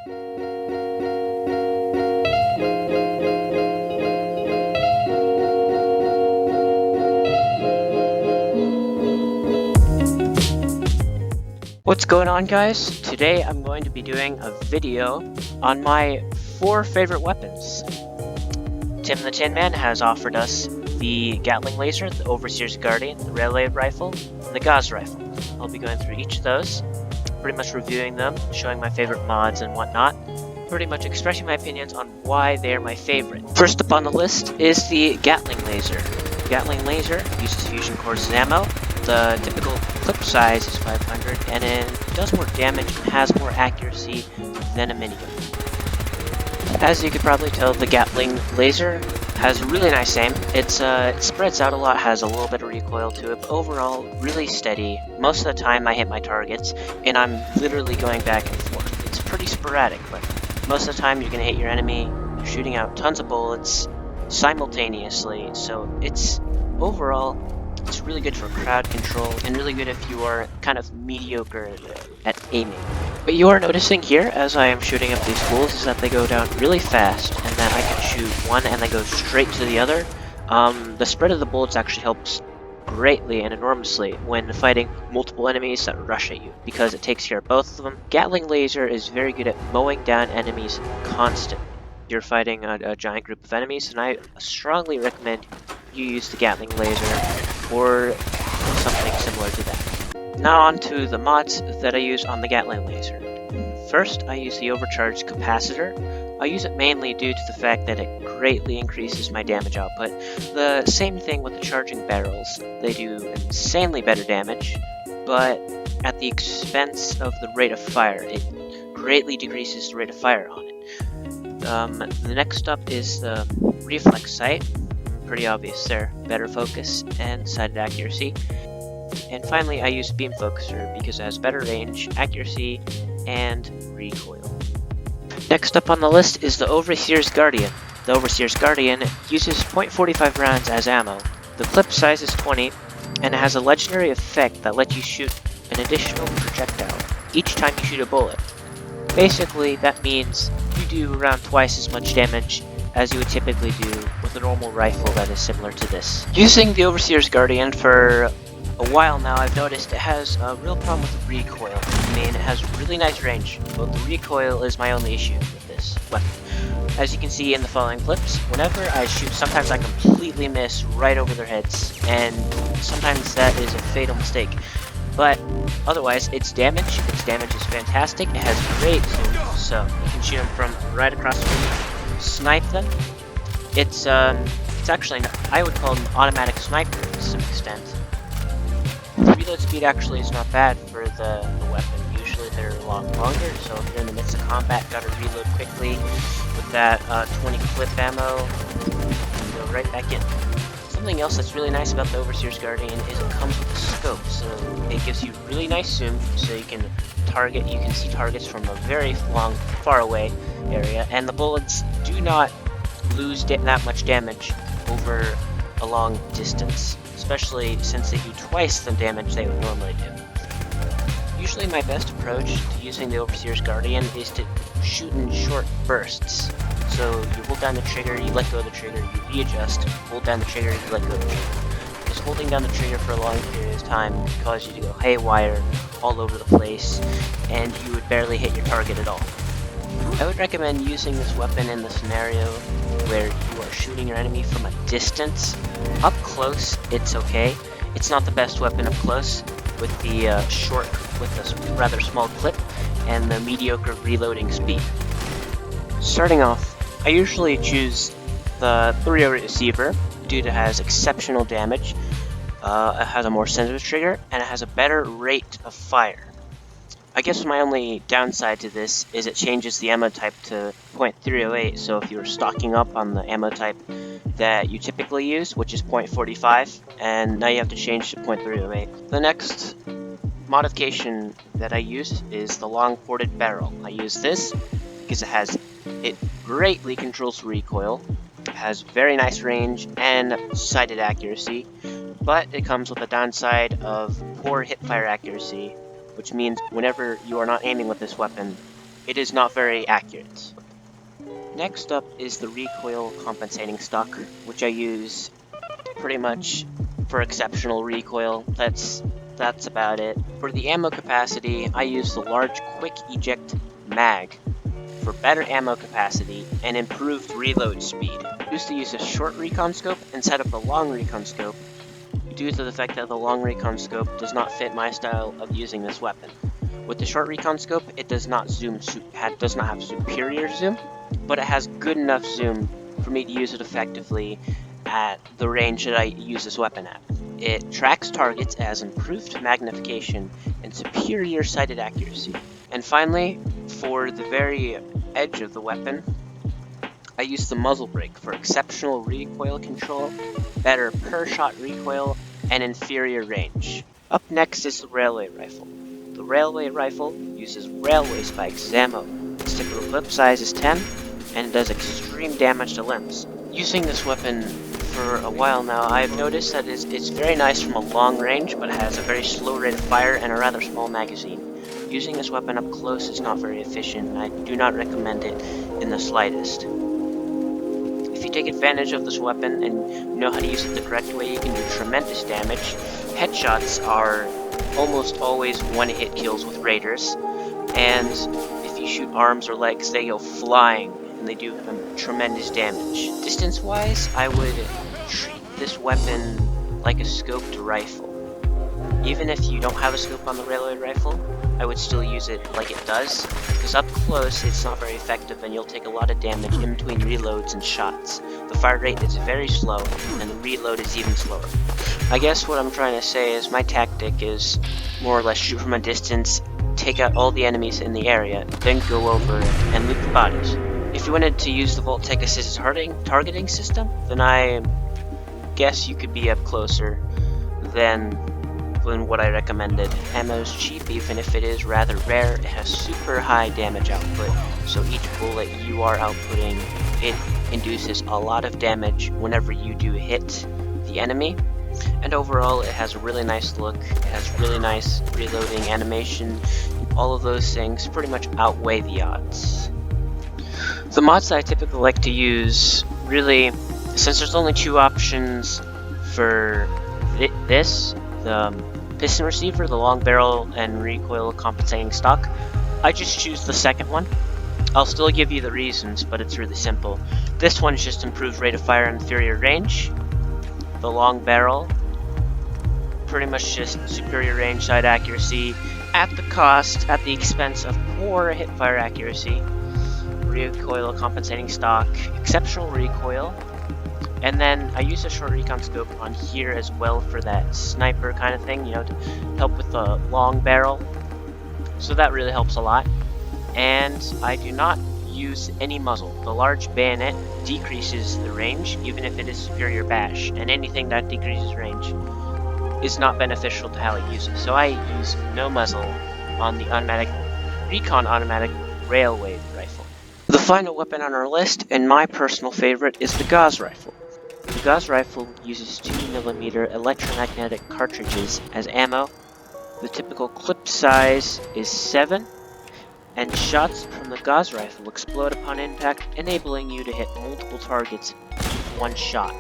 What's going on, guys? Today I'm going to be doing a video on my 4 favorite weapons. Tim the Tin Man has offered us the Gatling Laser, the Overseer's Guardian, the Relay Rifle, and the Gauss Rifle. I'll be going through each of those, pretty much reviewing them, showing my favorite mods and whatnot, pretty much expressing my opinions on why they are my favorite. First up on the list is the Gatling Laser. The Gatling Laser uses fusion cores as ammo. The typical clip size is 500, and it does more damage and has more accuracy than a minigun. As you could probably tell, the Gatling Laser has really nice aim. It spreads out a lot, has a little bit of recoil to it, but overall, really steady. Most of the time I hit my targets, and I'm literally going back and forth. It's pretty sporadic, but most of the time you're going to hit your enemy, you're shooting out tons of bullets simultaneously, so it's overall, it's really good for crowd control, and really good if you are kind of mediocre at aiming. What you are noticing here, as I am shooting up these fools, is that they go down really fast, and that I can shoot one and they go straight to the other. The spread of the bullets actually helps greatly and enormously when fighting multiple enemies that rush at you, because it takes care of both of them. Gatling Laser is very good at mowing down enemies constantly. You're fighting a giant group of enemies, and I strongly recommend you use the Gatling Laser or something similar to that. Now on to the mods that I use on the Gatling Laser. First, I use the overcharged capacitor. I use it mainly due to the fact that it greatly increases my damage output. The same thing with the charging barrels. They do insanely better damage, but at the expense of the rate of fire. It greatly decreases the rate of fire on it. The next up is the reflex sight. Pretty obvious there. Better focus and sighted accuracy. And finally, I use beam focuser because it has better range, accuracy, and recoil. Next up on the list is the Overseer's Guardian. The Overseer's Guardian uses .45 rounds as ammo. The clip size is 20, and it has a legendary effect that lets you shoot an additional projectile each time you shoot a bullet. Basically, that means you do around twice as much damage as you would typically do with a normal rifle that is similar to this. Using the Overseer's Guardian for a while now, I've noticed it has a real problem with the recoil. I mean, it has really nice range, but the recoil is my only issue with this weapon. As you can see in the following clips, whenever I shoot, sometimes I completely miss right over their heads, and sometimes that is a fatal mistake. But otherwise, its damage is fantastic. It has great zoom, so you can shoot them from right across the room. Snipe them. It's actually, I would call it an automatic sniper to some extent. The reload speed actually is not bad for the weapon. Usually they're a lot longer, so if you're in the midst of combat, gotta reload quickly with that 20 clip ammo, and go right back in. Something else that's really nice about the Overseer's Guardian is it comes with a scope, so it gives you really nice zoom, so you can see targets from a very far away area, and the bullets do not lose that much damage over a long distance, especially since they do twice the damage they would normally do. Usually my best approach to using the Overseer's Guardian is to shoot in short bursts. So you hold down the trigger, you let go of the trigger, you readjust, hold down the trigger, you let go of the trigger. Just holding down the trigger for a long period of time can cause you to go haywire all over the place, and you would barely hit your target at all. I would recommend using this weapon in the scenario where you are shooting your enemy from a distance. Up close, it's okay. It's not the best weapon up close with the rather small clip and the mediocre reloading speed. Starting off, I usually choose the 308 receiver due to it has exceptional damage. It has a more sensitive trigger, and it has a better rate of fire. I guess my only downside to this is it changes the ammo type to .308, so if you're stocking up on the ammo type that you typically use, which is .45, and now you have to change to .308. The next modification that I use is the long ported barrel. I use this because it greatly controls recoil, it has very nice range and sighted accuracy, but it comes with a downside of poor hipfire accuracy, which means whenever you are not aiming with this weapon, it is not very accurate. Next up is the recoil compensating stock, which I use pretty much for exceptional recoil. That's about it. For the ammo capacity, I use the large quick eject mag for better ammo capacity and improved reload speed. I used to use a short recon scope instead of the long recon scope due to the fact that the long recon scope does not fit my style of using this weapon. With the short recon scope, it does not does not have superior zoom, but it has good enough zoom for me to use it effectively at the range that I use this weapon at. It tracks targets, as improved magnification and superior sighted accuracy. And finally, for the very edge of the weapon, I use the muzzle brake for exceptional recoil control, better per shot recoil, and inferior range. Up next is the railway rifle. The railway rifle uses railway spikes as ammo. Its typical clip size is 10, and it does extreme damage to limbs. Using this weapon for a while now, I've noticed that it's very nice from a long range, but it has a very slow rate of fire and a rather small magazine. Using this weapon up close is not very efficient, and I do not recommend it in the slightest. If you take advantage of this weapon and know how to use it the correct way, you can do tremendous damage. Headshots are almost always one-hit kills with raiders, and if you shoot arms or legs, they go flying and they do tremendous damage. Distance-wise, I would treat this weapon like a scoped rifle. Even if you don't have a scope on the railway rifle, I would still use it like it does, because up close it's not very effective and you'll take a lot of damage in between reloads and shots. The fire rate is very slow, and the reload is even slower. I guess what I'm trying to say is my tactic is more or less shoot from a distance, take out all the enemies in the area, then go over and loot the bodies. If you wanted to use the Vault-Tec assisted targeting system, then I guess you could be up closer than what I recommended. Ammo is cheap, even if it is rather rare. It has super high damage output, so each bullet you are outputting, it induces a lot of damage whenever you do hit the enemy. And overall, it has a really nice look, it has really nice reloading animation. All of those things pretty much outweigh the odds. The mods that I typically like to use, really, since there's only two options for this, the piston receiver, the long barrel, and recoil compensating stock, I just choose the second one. I'll still give you the reasons, but it's really simple. This one's just improved rate of fire and inferior range. The long barrel, pretty much just superior range, sight accuracy, at the expense of poor hip fire accuracy. Recoil compensating stock, exceptional recoil. And then I use a short recon scope on here as well for that sniper kind of thing, you know, to help with the long barrel. So that really helps a lot. And I do not use any muzzle. The large bayonet decreases the range, even if it is superior bash, and anything that decreases range is not beneficial to how I use it. So I use no muzzle on the recon automatic railway rifle. The final weapon on our list, and my personal favorite, is the Gauss Rifle. The Gauss Rifle uses 2mm electromagnetic cartridges as ammo. The typical clip size is 7, and shots from the Gauss Rifle explode upon impact, enabling you to hit multiple targets with one shot.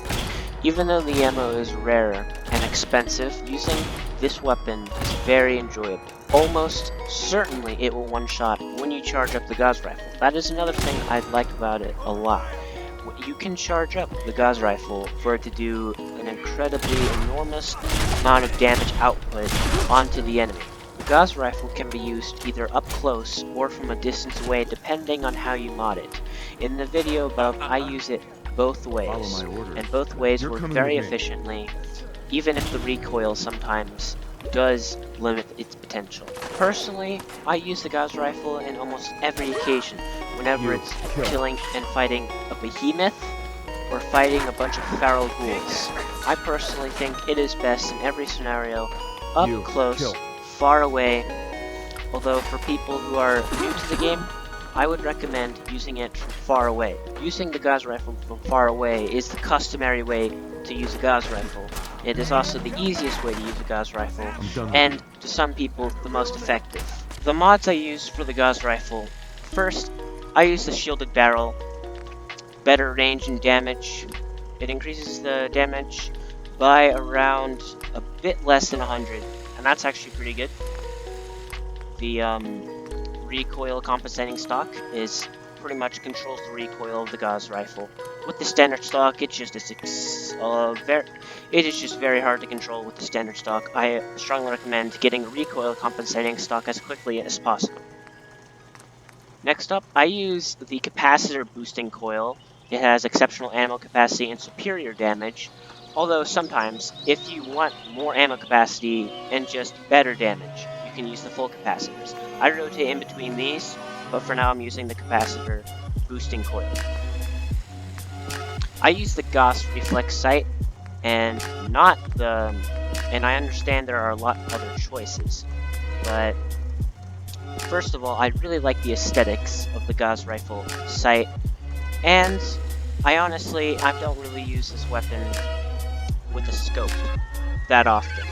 Even though the ammo is rare and expensive, using this weapon is very enjoyable. Almost certainly it will one-shot when you charge up the Gauss Rifle. That is another thing I like about it a lot. You can charge up the Gauss Rifle for it to do an incredibly enormous amount of damage output onto the enemy. The Gauss Rifle can be used either up close or from a distance away, depending on how you mod it. In the video above, I use it both ways, and both ways work very efficiently, even if the recoil sometimes does limit its potential. Personally, I use the Gauss Rifle in almost every occasion, whenever it's killing and fighting a behemoth or fighting a bunch of feral ghouls. I personally think it is best in every scenario, up close, far away, although for people who are new to the game, I would recommend using it from far away. Using the Gauss Rifle from far away is the customary way to use a Gauss Rifle. It is also the easiest way to use a Gauss Rifle, and to some people, the most effective. The mods I use for the Gauss Rifle First, I use the shielded barrel. Better range and damage. It increases the damage by around a bit less than 100, and that's actually pretty good. The recoil compensating stock is pretty much controls the recoil of the Gauss Rifle. With the standard stock, it is just very hard to control with the standard stock. I strongly recommend getting a recoil compensating stock as quickly as possible. Next up, I use the capacitor boosting coil. It has exceptional ammo capacity and superior damage, although sometimes, if you want more ammo capacity and just better damage, you can use the full capacitors. I rotate in between these, but for now I'm using the capacitor boosting coil. I use the Gauss Reflex sight, and I understand there are a lot of other choices, but first of all, I really like the aesthetics of the Gauss Rifle sight, and I don't really use this weapon with a scope that often.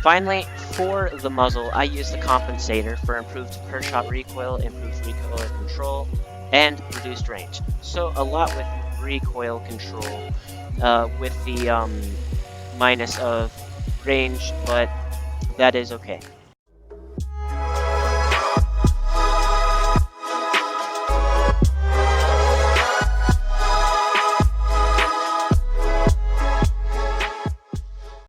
Finally, for the muzzle, I use the compensator for improved per-shot recoil, improved recoil control, and reduced range. So a lot with recoil control, with the minus of range, but that is okay.